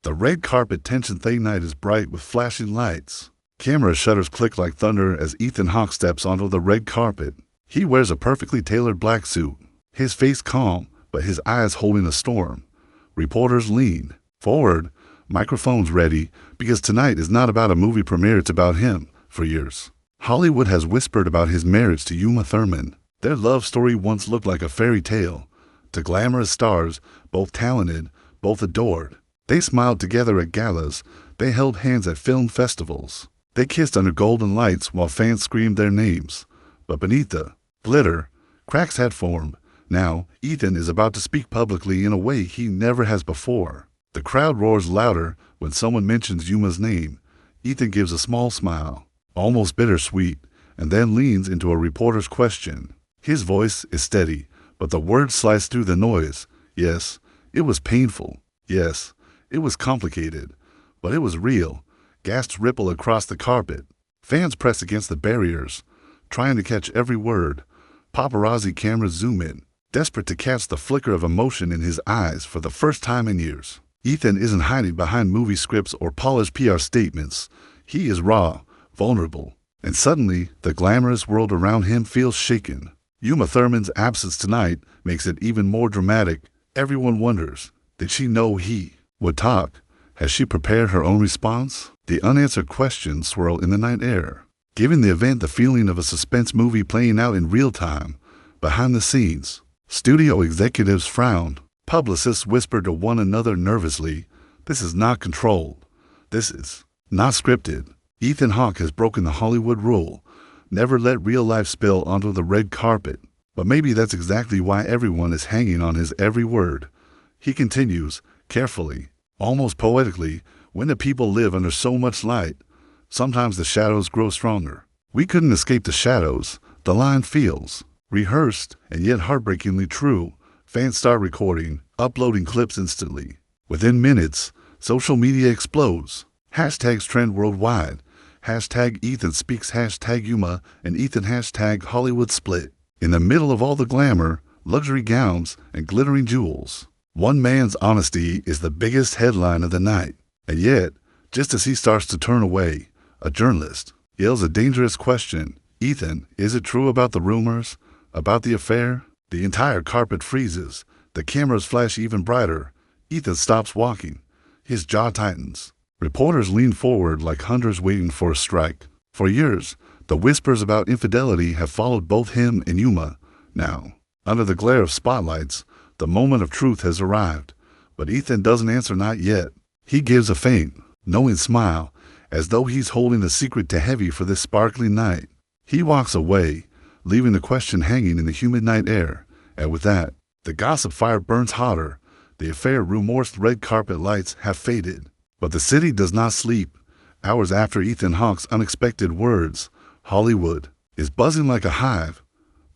The red carpet tension thing night is bright with flashing lights. Camera shutters click like thunder as Ethan Hawke steps onto the red carpet. He wears a perfectly tailored black suit, his face calm, but his eyes holding a storm. Reporters lean forward, microphones ready, because tonight is not about a movie premiere, it's about him. For years, Hollywood has whispered about his marriage to Uma Thurman. Their love story once looked like a fairy tale. To glamorous stars, both talented, both adored. They smiled together at galas. They held hands at film festivals. They kissed under golden lights while fans screamed their names. But beneath the glitter, cracks had formed. Now, Ethan is about to speak publicly in a way he never has before. The crowd roars louder when someone mentions Uma's name. Ethan gives a small smile, almost bittersweet, and then leans into a reporter's question. His voice is steady, but the words slice through the noise. Yes, it was painful. Yes, it was complicated. But it was real. Gasps ripple across the carpet. Fans press against the barriers, trying to catch every word. Paparazzi cameras zoom in, desperate to catch the flicker of emotion in his eyes for the first time in years. Ethan isn't hiding behind movie scripts or polished PR statements. He is raw, vulnerable, and suddenly the glamorous world around him feels shaken. Uma Thurman's absence tonight makes it even more dramatic. Everyone wonders, did she know he would talk? Has she prepared her own response? The unanswered questions swirl in the night air, giving the event the feeling of a suspense movie playing out in real time. Behind the scenes, studio executives frowned. Publicists whispered to one another nervously, "This is not controlled. This is not scripted." Ethan Hawke has broken the Hollywood rule. Never let real life spill onto the red carpet. But maybe that's exactly why everyone is hanging on his every word. He continues, carefully, almost poetically, when the people live under so much light, sometimes the shadows grow stronger. We couldn't escape the shadows. The line feels rehearsed and yet heartbreakingly true. Fans start recording, uploading clips instantly. Within minutes, social media explodes. Hashtags trend worldwide. Hashtag Ethan speaks, hashtag Uma, and Ethan hashtag Hollywood split. In the middle of all the glamour, luxury gowns, and glittering jewels, one man's honesty is the biggest headline of the night. And yet, just as he starts to turn away, a journalist yells a dangerous question. "Ethan, is it true about the rumors? About the affair?" The entire carpet freezes. The cameras flash even brighter. Ethan stops walking. His jaw tightens. Reporters lean forward like hunters waiting for a strike. For years, the whispers about infidelity have followed both him and Uma. Now, under the glare of spotlights, the moment of truth has arrived. But Ethan doesn't answer, not yet. He gives a faint, knowing smile, as though he's holding a secret too heavy for this sparkling night. He walks away, leaving the question hanging in the humid night air. And with that, the gossip fire burns hotter. The affair rumorsed red carpet lights have faded. But the city does not sleep. Hours after Ethan Hawke's unexpected words, Hollywood is buzzing like a hive.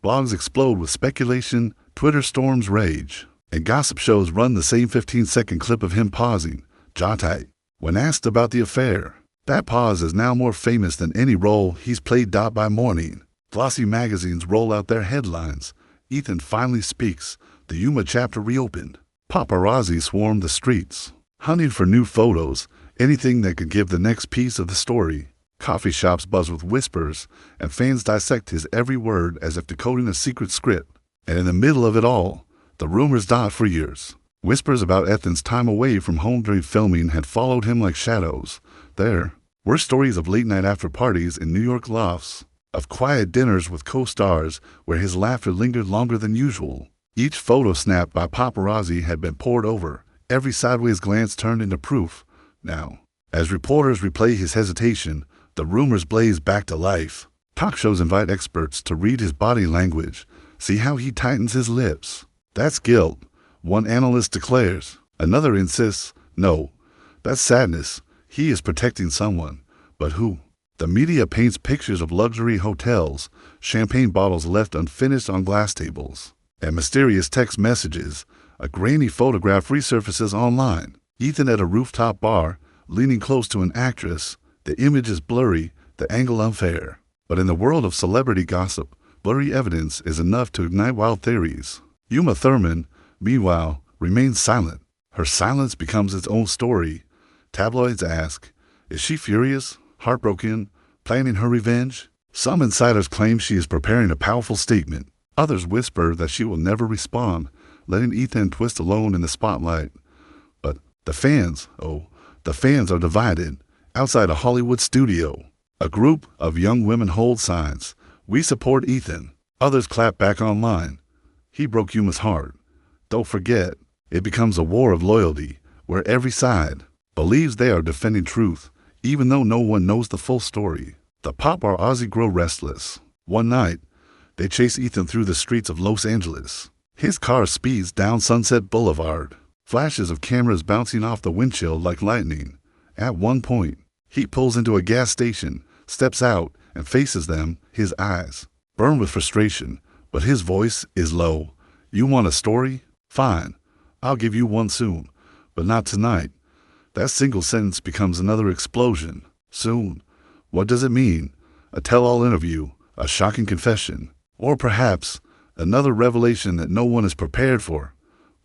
Blogs explode with speculation, Twitter storms rage, and gossip shows run the same 15-second clip of him pausing, jaw tight, when asked about the affair. That pause is now more famous than any role he's played. By morning, glossy magazines roll out their headlines. Ethan finally speaks. The Uma chapter reopened. Paparazzi swarm the streets, hunting for new photos, anything that could give the next piece of the story. Coffee shops buzz with whispers, and fans dissect his every word as if decoding a secret script. And in the middle of it all, the rumors dot for years. Whispers about Ethan's time away from home during filming had followed him like shadows. There were stories of late-night after-parties in New York lofts, of quiet dinners with co-stars where his laughter lingered longer than usual. Each photo snapped by paparazzi had been pored over, every sideways glance turned into proof. Now, as reporters replay his hesitation, the rumors blaze back to life. Talk shows invite experts to read his body language, see how he tightens his lips. "That's guilt," one analyst declares. Another insists, "No, that's sadness. He is protecting someone." But who? The media paints pictures of luxury hotels, champagne bottles left unfinished on glass tables, and mysterious text messages. A grainy photograph resurfaces online. Ethan at a rooftop bar, leaning close to an actress. The image is blurry, the angle unfair. But in the world of celebrity gossip, blurry evidence is enough to ignite wild theories. Uma Thurman, meanwhile, remains silent. Her silence becomes its own story. Tabloids ask, is she furious, heartbroken, planning her revenge? Some insiders claim she is preparing a powerful statement. Others whisper that she will never respond, letting Ethan twist alone in the spotlight. But the fans are divided. Outside a Hollywood studio, a group of young women hold signs. We support Ethan. Others clap back online. He broke Uma's heart. Don't forget, it becomes a war of loyalty, where every side believes they are defending truth, even though no one knows the full story. The paparazzi grow restless. One night, they chase Ethan through the streets of Los Angeles. His car speeds down Sunset Boulevard, flashes of cameras bouncing off the windshield like lightning. At one point, he pulls into a gas station, steps out, and faces them. His eyes burn with frustration, but his voice is low. You want a story? Fine. I'll give you one soon, but not tonight. That single sentence becomes another explosion. Soon. What does it mean? A tell-all interview, a shocking confession, or perhaps another revelation that no one is prepared for.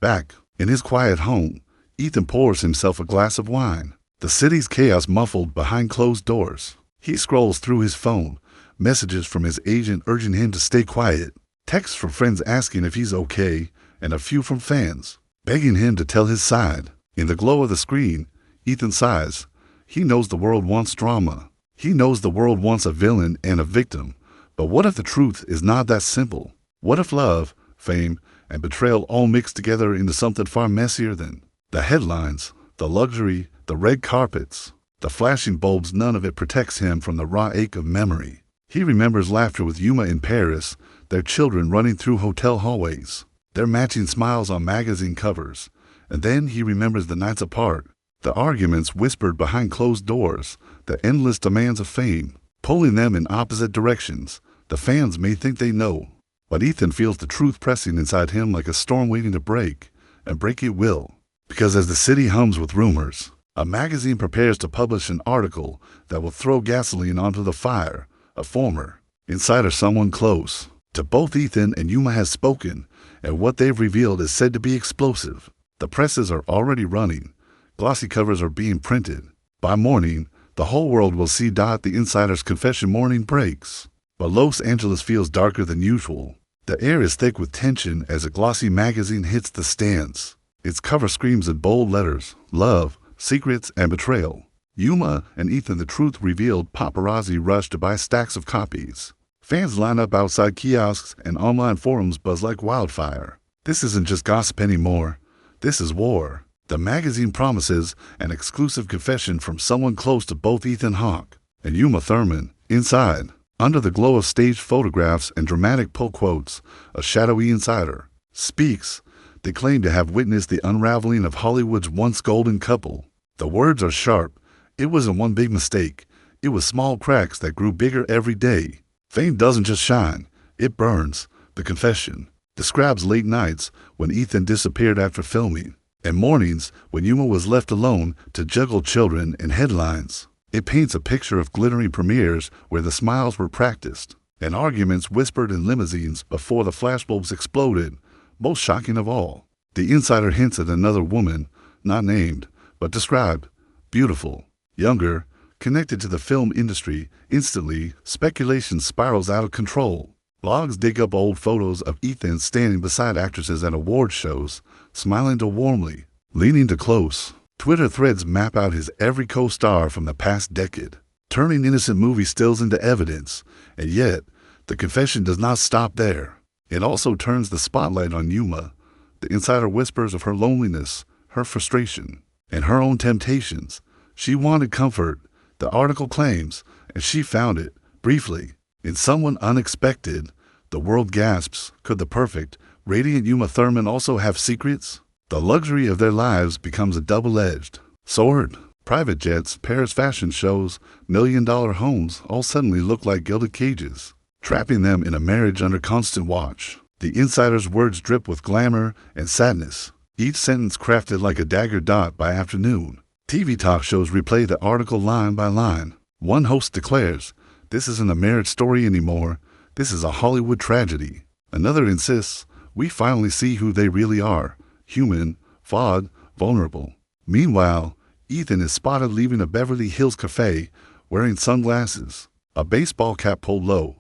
Back in his quiet home, Ethan pours himself a glass of wine. The city's chaos muffled behind closed doors. He scrolls through his phone, messages from his agent urging him to stay quiet, texts from friends asking if he's okay, and a few from fans, begging him to tell his side. In the glow of the screen, Ethan sighs. He knows the world wants drama. He knows the world wants a villain and a victim. But what if the truth is not that simple? What if love, fame, and betrayal all mixed together into something far messier than the headlines, the luxury, the red carpets, the flashing bulbs? None of it protects him from the raw ache of memory. He remembers laughter with Uma in Paris, their children running through hotel hallways, their matching smiles on magazine covers. And then he remembers the nights apart, the arguments whispered behind closed doors, the endless demands of fame, pulling them in opposite directions. The fans may think they know, but Ethan feels the truth pressing inside him like a storm waiting to break, and break it will. Because as the city hums with rumors, a magazine prepares to publish an article that will throw gasoline onto the fire. A former insider, someone close to both Ethan and Uma, has spoken, and what they've revealed is said to be explosive. The presses are already running. Glossy covers are being printed. By morning, the whole world will see. The insider's confession. Morning breaks, but Los Angeles feels darker than usual. The air is thick with tension as a glossy magazine hits the stands. Its cover screams in bold letters: love, secrets, and betrayal. Uma and Ethan, the truth revealed. Paparazzi rush to buy stacks of copies. Fans line up outside kiosks, and online forums buzz like wildfire. This isn't just gossip anymore. This is war. The magazine promises an exclusive confession from someone close to both Ethan Hawke and Uma Thurman. Inside, under the glow of staged photographs and dramatic pull quotes, a shadowy insider speaks. They claim to have witnessed the unraveling of Hollywood's once golden couple. The words are sharp. It wasn't one big mistake. It was small cracks that grew bigger every day. Fame doesn't just shine, it burns. The confession describes late nights when Ethan disappeared after filming, and mornings when Uma was left alone to juggle children and headlines. It paints a picture of glittering premieres where the smiles were practiced, and arguments whispered in limousines before the flashbulbs exploded. Most shocking of all, the insider hints at another woman, not named, but described, beautiful, younger, connected to the film industry. Instantly, speculation spirals out of control. Blogs dig up old photos of Ethan standing beside actresses at award shows, smiling too warmly, leaning too close. Twitter threads map out his every co-star from the past decade, turning innocent movie stills into evidence. And yet, the confession does not stop there. It also turns the spotlight on Uma. The insider whispers of her loneliness, her frustration, and her own temptations. She wanted comfort, the article claims, and she found it, briefly, in someone unexpected. The world gasps. Could the perfect, radiant Uma Thurman also have secrets? The luxury of their lives becomes a double-edged sword. Private jets, Paris fashion shows, million-dollar homes all suddenly look like gilded cages, trapping them in a marriage under constant watch. The insider's words drip with glamour and sadness, each sentence crafted like a dagger. By afternoon, TV talk shows replay the article line by line. One host declares, "This isn't a marriage story anymore. This is a Hollywood tragedy." Another insists, "We finally see who they really are. Human, flawed, vulnerable." Meanwhile, Ethan is spotted leaving a Beverly Hills cafe wearing sunglasses, a baseball cap pulled low.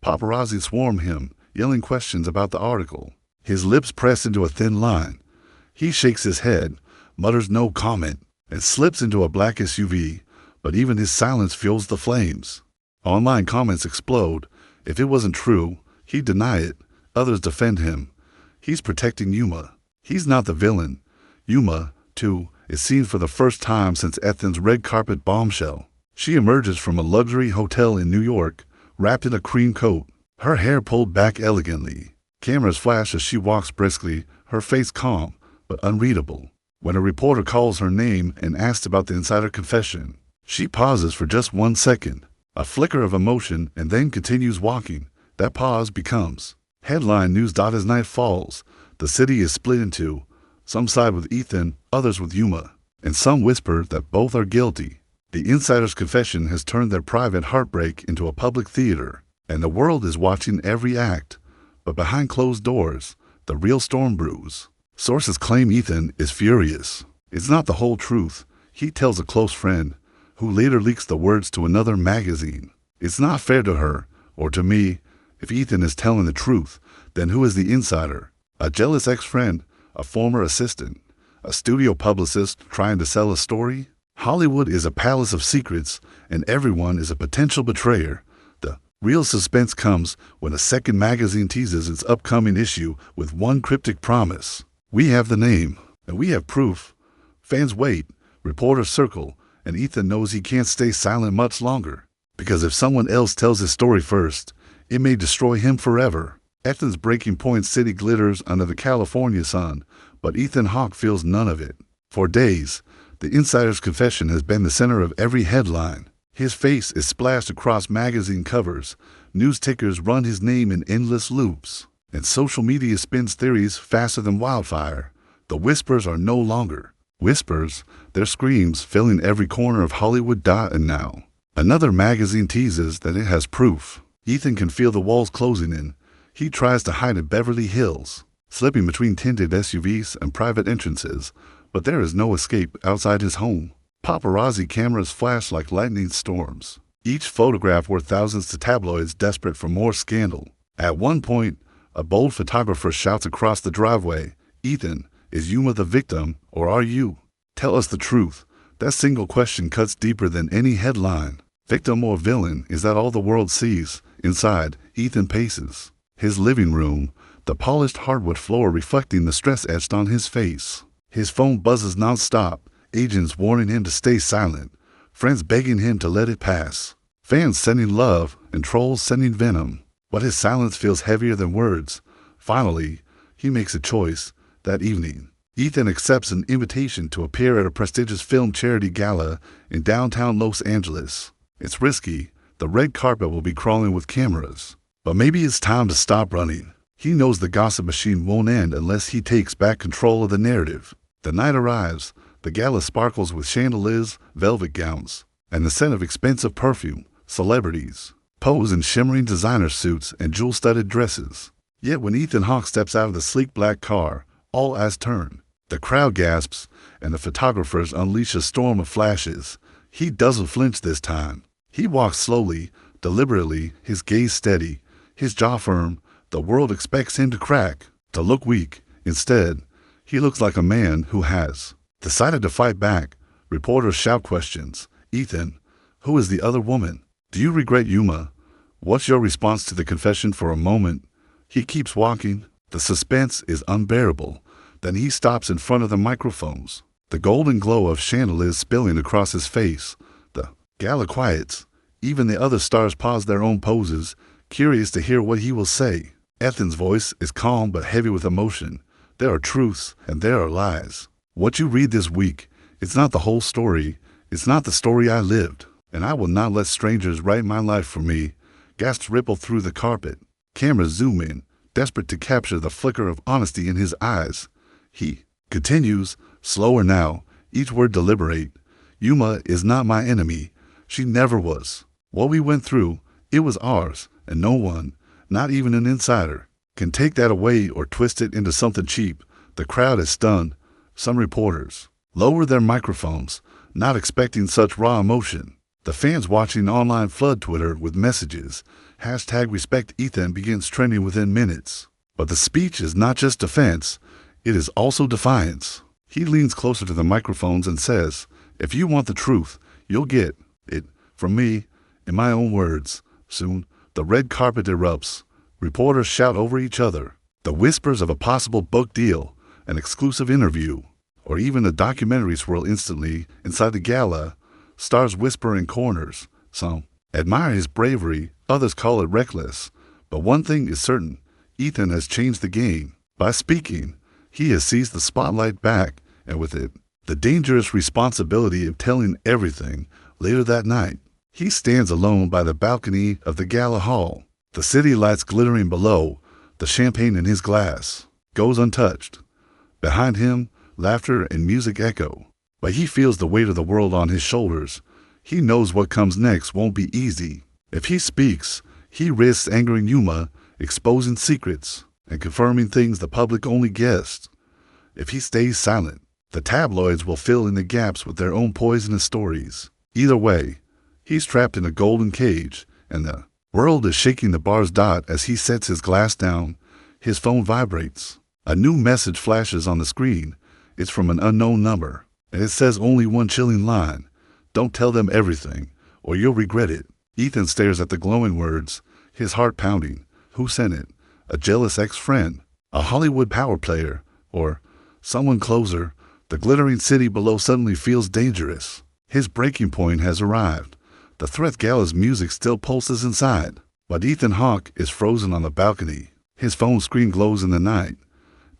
Paparazzi swarm him, yelling questions about the article. His lips press into a thin line. He shakes his head, mutters no comment, and slips into a black SUV, but even his silence fuels the flames. Online comments explode. If it wasn't true, he'd deny it. Others defend him. He's protecting Uma. He's not the villain. Uma, too, is seen for the first time since Ethan's red carpet bombshell. She emerges from a luxury hotel in New York, wrapped in a cream coat, her hair pulled back elegantly. Cameras flash as she walks briskly, her face calm, but unreadable. When a reporter calls her name and asks about the insider confession, she pauses for just 1 second, a flicker of emotion, and then continues walking. That pause becomes headline news. As night falls, the city is split in two. Some side with Ethan, others with Uma, and some whisper that both are guilty. The insider's confession has turned their private heartbreak into a public theater, and the world is watching every act. But behind closed doors, the real storm brews. Sources claim Ethan is furious. It's not the whole truth, he tells a close friend, who later leaks the words to another magazine. It's not fair to her, or to me. If Ethan is telling the truth, then who is the insider? A jealous ex-friend, a former assistant, a studio publicist trying to sell a story? Hollywood is a palace of secrets, and everyone is a potential betrayer. The real suspense comes when a second magazine teases its upcoming issue with one cryptic promise. We have the name, and we have proof. Fans wait, reporters circle, and Ethan knows he can't stay silent much longer. Because if someone else tells his story first, it may destroy him forever. Ethan's breaking point city glitters under the California sun, but Ethan Hawke feels none of it. For days, the insider's confession has been the center of every headline. His face is splashed across magazine covers, news tickers run his name in endless loops, and social media spins theories faster than wildfire. The whispers are no longer whispers, they're screams filling every corner of Hollywood. And now, another magazine teases that it has proof. Ethan can feel the walls closing in. He tries to hide in Beverly Hills, slipping between tinted SUVs and private entrances, but there is no escape outside his home. Paparazzi cameras flash like lightning storms, each photograph worth thousands to tabloids desperate for more scandal. At one point, a bold photographer shouts across the driveway, "Ethan, is Uma the victim, or are you? Tell us the truth." That single question cuts deeper than any headline. Victim or villain, is that all the world sees? Inside, Ethan paces his living room, the polished hardwood floor reflecting the stress etched on his face. His phone buzzes nonstop, agents warning him to stay silent, friends begging him to let it pass, fans sending love, and trolls sending venom. But his silence feels heavier than words. Finally, he makes a choice. That evening, Ethan accepts an invitation to appear at a prestigious film charity gala in downtown Los Angeles. It's risky. The red carpet will be crawling with cameras. But maybe it's time to stop running. He knows the gossip machine won't end unless he takes back control of the narrative. The night arrives. The gala sparkles with chandeliers, velvet gowns, and the scent of expensive perfume. Celebrities pose in shimmering designer suits and jewel-studded dresses. Yet when Ethan Hawke steps out of the sleek black car, all eyes turn. The crowd gasps, and the photographers unleash a storm of flashes. He doesn't flinch this time. He walks slowly, deliberately, his gaze steady, his jaw firm. The world expects him to crack, to look weak. Instead, he looks like a man who has decided to fight back. Reporters shout questions. "Ethan, who is the other woman? Do you regret Uma? What's your response to the confession?" For a moment, he keeps walking. The suspense is unbearable. Then he stops in front of the microphones, the golden glow of chandeliers spilling across his face. The gala quiets. Even the other stars pause their own poses, curious to hear what he will say. Ethan's voice is calm but heavy with emotion. "There are truths and there are lies. What you read this week, it's not the whole story. It's not the story I lived, and I will not let strangers write my life for me." Gasps ripple through the carpet. Cameras zoom in, desperate to capture the flicker of honesty in his eyes. He continues, slower now, each word deliberate. "Uma is not my enemy. She never was. What we went through, it was ours, and no one, not even an insider, can take that away or twist it into something cheap." The crowd is stunned. Some reporters lower their microphones. not expecting such raw emotion. The fans watching online flood Twitter with messages. #RespectEthan begins trending within minutes. But the speech is not just defense, it is also defiance. He leans closer to the microphones and says, "If you want the truth, you'll get it from me, in my own words, soon." The red carpet erupts. Reporters shout over each other. The whispers of a possible book deal, an exclusive interview, or even a documentary swirl instantly inside the gala. Stars whisper in corners. Some admire his bravery, others call it reckless. But one thing is certain, Ethan has changed the game. By speaking, he has seized the spotlight back, and with it, the dangerous responsibility of telling everything. Later that night, he stands alone by the balcony of the gala hall. The city lights glittering below, the champagne in his glass goes untouched. Behind him, laughter and music echo. But he feels the weight of the world on his shoulders. He knows what comes next won't be easy. If he speaks, he risks angering Uma, exposing secrets, and confirming things the public only guessed. If he stays silent, the tabloids will fill in the gaps with their own poisonous stories. Either way, he's trapped in a golden cage, and the world is shaking the bar's dot as he sets his glass down. His phone vibrates. A new message flashes on the screen. It's from an unknown number, and it says only one chilling line: "Don't tell them everything, or you'll regret it." Ethan stares at the glowing words, his heart pounding. Who sent it? A jealous ex-friend? A Hollywood power player? Or someone closer? The glittering city below suddenly feels dangerous. His breaking point has arrived. The Threat Gala's music still pulses inside, but Ethan Hawke is frozen on the balcony. His phone screen glows in the night.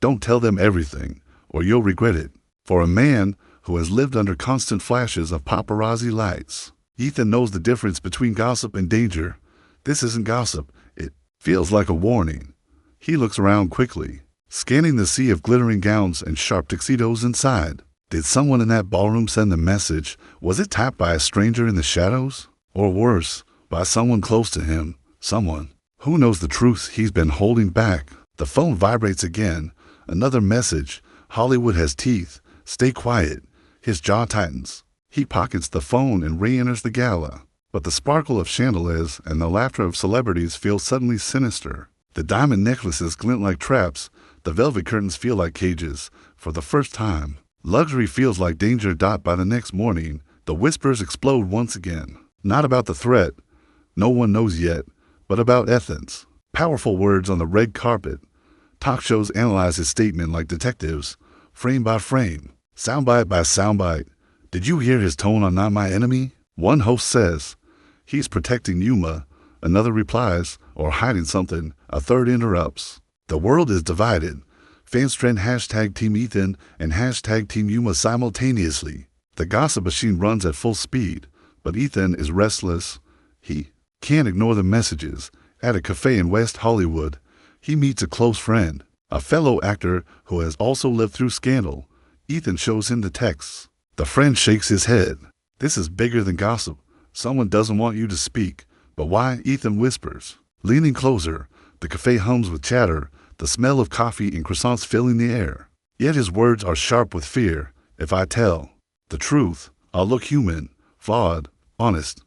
Don't tell them everything, or you'll regret it. For a man who has lived under constant flashes of paparazzi lights, Ethan knows the difference between gossip and danger. This isn't gossip. It feels like a warning. He looks around quickly, scanning the sea of glittering gowns and sharp tuxedos inside. Did someone in that ballroom send the message? Was it tapped by a stranger in the shadows? Or worse, by someone close to him? Someone who knows the truth he's been holding back. The phone vibrates again. Another message. Hollywood has teeth. Stay quiet. His jaw tightens. He pockets the phone and re-enters the gala. But the sparkle of chandeliers and the laughter of celebrities feels suddenly sinister. The diamond necklaces glint like traps. The velvet curtains feel like cages. For the first time, luxury feels like danger. By the next morning, the whispers explode once again. Not about the threat, no one knows yet, but about Ethan's powerful words on the red carpet. Talk shows analyze his statement like detectives, frame by frame, soundbite by soundbite. Did you hear his tone on "Not My Enemy"? One host says, "He's protecting Uma." Another replies, "Or hiding something." A third interrupts. The world is divided. Fans trend #Team Ethan and #Team Uma simultaneously. The gossip machine runs at full speed, but Ethan is restless. He can't ignore the messages. At a cafe in West Hollywood, he meets a close friend, a fellow actor who has also lived through scandal. Ethan shows him the texts. The friend shakes his head. "This is bigger than gossip. Someone doesn't want you to speak." "But why?" Ethan whispers. Leaning closer, the cafe hums with chatter, the smell of coffee and croissants filling the air. Yet his words are sharp with fear. "If I tell the truth, I'll look human, flawed, honest."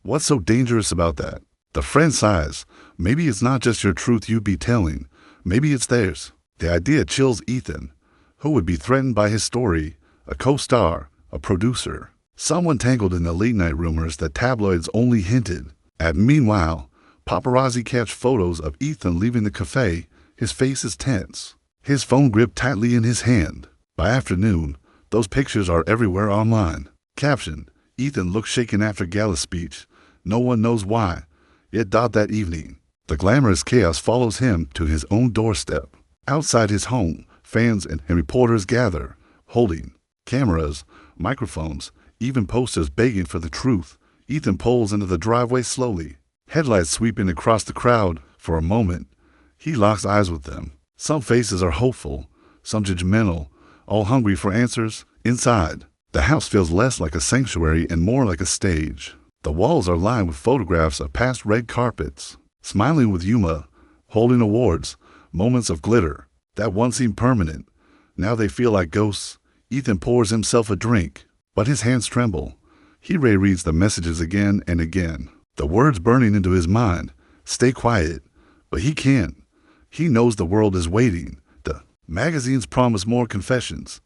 What's so dangerous about that? The friend sighs. Maybe it's not just your truth you'd be telling. Maybe it's theirs. The idea chills Ethan. Who would be threatened by his story? A co-star, a producer, someone tangled in the late-night rumors that tabloids only hinted at. Meanwhile, paparazzi catch photos of Ethan leaving the cafe. His face is tense, his phone gripped tightly in his hand. By afternoon, those pictures are everywhere online. Caption: Ethan looks shaken after gala speech. No one knows why. Yet that evening, the glamorous chaos follows him to his own doorstep. Outside his home, fans and reporters gather, holding cameras, microphones, even posters begging for the truth. Ethan pulls into the driveway slowly, headlights sweeping across the crowd. For a moment, he locks eyes with them. Some faces are hopeful, some judgmental, all hungry for answers. Inside, the house feels less like a sanctuary and more like a stage. The walls are lined with photographs of past red carpets, smiling with Uma, holding awards, moments of glitter that once seemed permanent. Now they feel like ghosts. Ethan pours himself a drink, but his hands tremble. He rereads the messages again and again, the words burning into his mind. Stay quiet. But he can't. He knows the world is waiting. The magazines promise more confessions.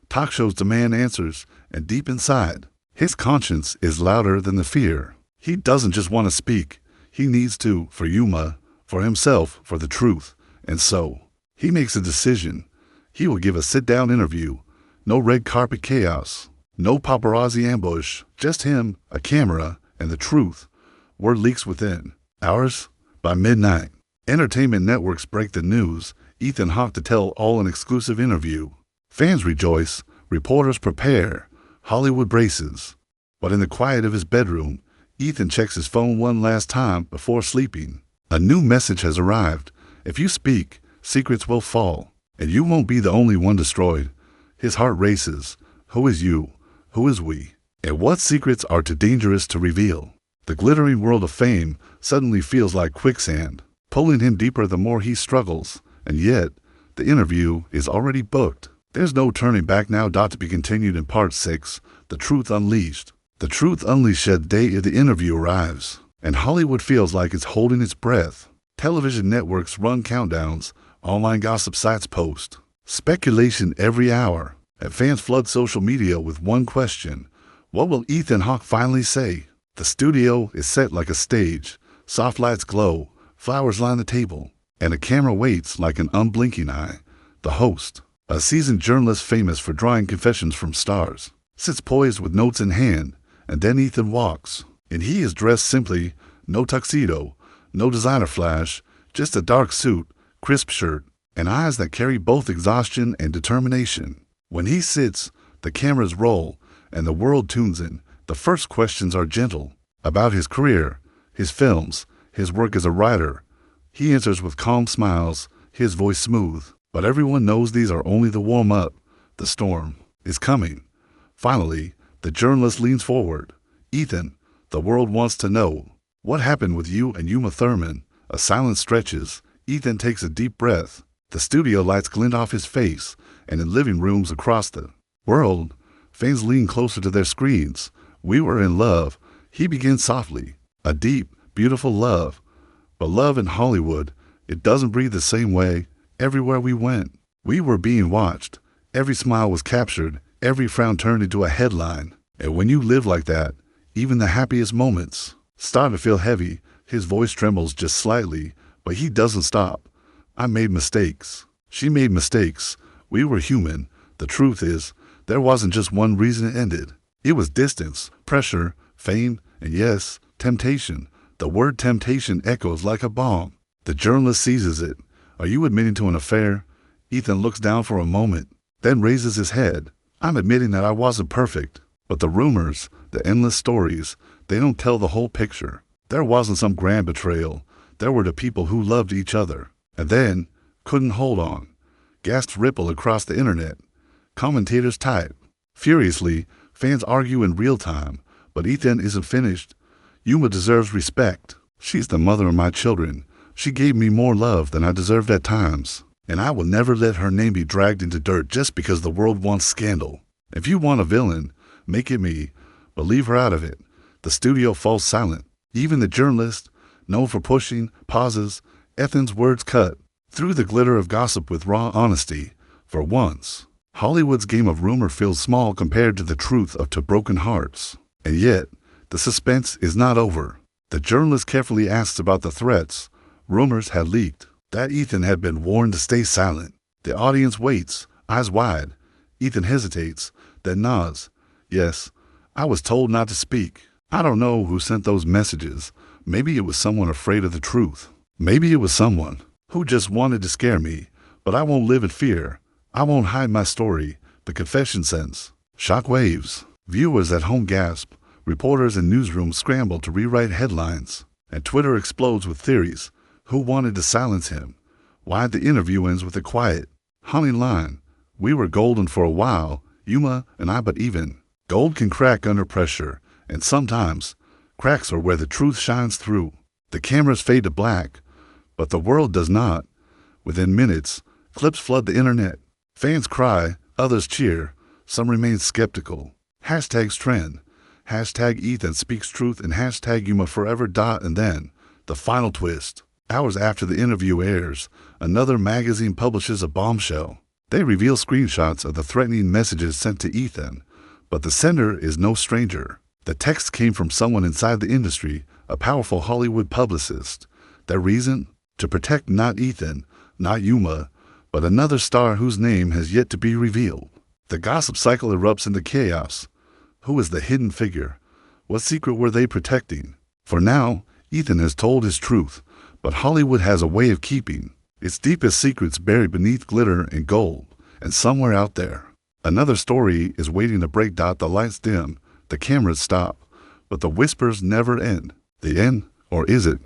Talk shows demand answers, and deep inside, his conscience is louder than the fear. He doesn't just want to speak. He needs to, for Uma, for himself, for the truth. And so, he makes a decision. He will give a sit-down interview. No red carpet chaos. No paparazzi ambush. Just him, a camera, and the truth. Word leaks within hours. By midnight, entertainment networks break the news. Ethan Hawke to tell all an exclusive interview. Fans rejoice. Reporters prepare. Hollywood braces. But in the quiet of his bedroom, Ethan checks his phone one last time before sleeping. A new message has arrived. If you speak, secrets will fall, and you won't be the only one destroyed. His heart races. Who is you? Who is we? And what secrets are too dangerous to reveal? The glittering world of fame suddenly feels like quicksand, pulling him deeper the more he struggles. And yet, the interview is already booked. There's no turning back now. To be continued in Part 6, The Truth Unleashed. The Truth Unleashed. The day of the interview arrives, and Hollywood feels like it's holding its breath. Television networks run countdowns, online gossip sites post speculation every hour, and fans flood social media with one question: what will Ethan Hawke finally say? The studio is set like a stage. Soft lights glow, flowers line the table, and a camera waits like an unblinking eye. The host, a seasoned journalist famous for drawing confessions from stars, sits poised with notes in hand, and then Ethan walks, and he is dressed simply, no tuxedo, no designer flash, just a dark suit, crisp shirt, and eyes that carry both exhaustion and determination. When he sits, the cameras roll, and the world tunes in. The first questions are gentle, about his career, his films, his work as a writer. He answers with calm smiles, his voice smooth. But everyone knows these are only the warm-up. The storm is coming. Finally, the journalist leans forward. Ethan, the world wants to know, what happened with you and Uma Thurman? A silence stretches. Ethan takes a deep breath. The studio lights glint off his face, and in living rooms across the world, fans lean closer to their screens. We were in love, he begins softly. A deep, beautiful love. But love in Hollywood, it doesn't breathe the same way. Everywhere we went, we were being watched. Every smile was captured, every frown turned into a headline. And when you live like that, even the happiest moments start to feel heavy. His voice trembles just slightly, but he doesn't stop. I made mistakes. She made mistakes. We were human. The truth is, there wasn't just one reason it ended. It was distance, pressure, fame, and yes, temptation. The word temptation echoes like a bomb. The journalist seizes it. Are you admitting to an affair? Ethan looks down for a moment, then raises his head. I'm admitting that I wasn't perfect, but the rumors, the endless stories, they don't tell the whole picture. There wasn't some grand betrayal. There were the people who loved each other, and then couldn't hold on. Gasps ripple across the internet. Commentators type. Furiously, fans argue in real time, but Ethan isn't finished. Uma deserves respect. She's the mother of my children. She gave me more love than I deserved at times, and I will never let her name be dragged into dirt just because the world wants scandal. If you want a villain, make it me, but leave her out of it. The studio falls silent. Even the journalist, known for pushing, pauses. Ethan's words cut through the glitter of gossip with raw honesty. For once, Hollywood's game of rumor feels small compared to the truth of two broken hearts. And yet, the suspense is not over. The journalist carefully asks about the threats. Rumors had leaked that Ethan had been warned to stay silent. The audience waits, eyes wide. Ethan hesitates, then nods. Yes, I was told not to speak. I don't know who sent those messages. Maybe it was someone afraid of the truth. Maybe it was someone who just wanted to scare me. But I won't live in fear. I won't hide my story. The confession sends shock waves. Viewers at home gasp. Reporters in newsrooms scramble to rewrite headlines. And Twitter explodes with theories. Who wanted to silence him? Why the interview ends with a quiet, haunting line. We were golden for a while, Uma and I, but even gold can crack under pressure, and sometimes cracks are where the truth shines through. The cameras fade to black, but the world does not. Within minutes, clips flood the internet. Fans cry, others cheer, some remain skeptical. Hashtags trend. Hashtag Ethan speaks truth and hashtag Uma forever. And then, the final twist. Hours after the interview airs, another magazine publishes a bombshell. They reveal screenshots of the threatening messages sent to Ethan, but the sender is no stranger. The text came from someone inside the industry, a powerful Hollywood publicist. Their reason? To protect not Ethan, not Uma, but another star whose name has yet to be revealed. The gossip cycle erupts into chaos. Who is the hidden figure? What secret were they protecting? For now, Ethan has told his truth, but Hollywood has a way of keeping its deepest secrets buried beneath glitter and gold, and somewhere out there, another story is waiting to break. The lights dim, the cameras stop, but the whispers never end. The end, or is it?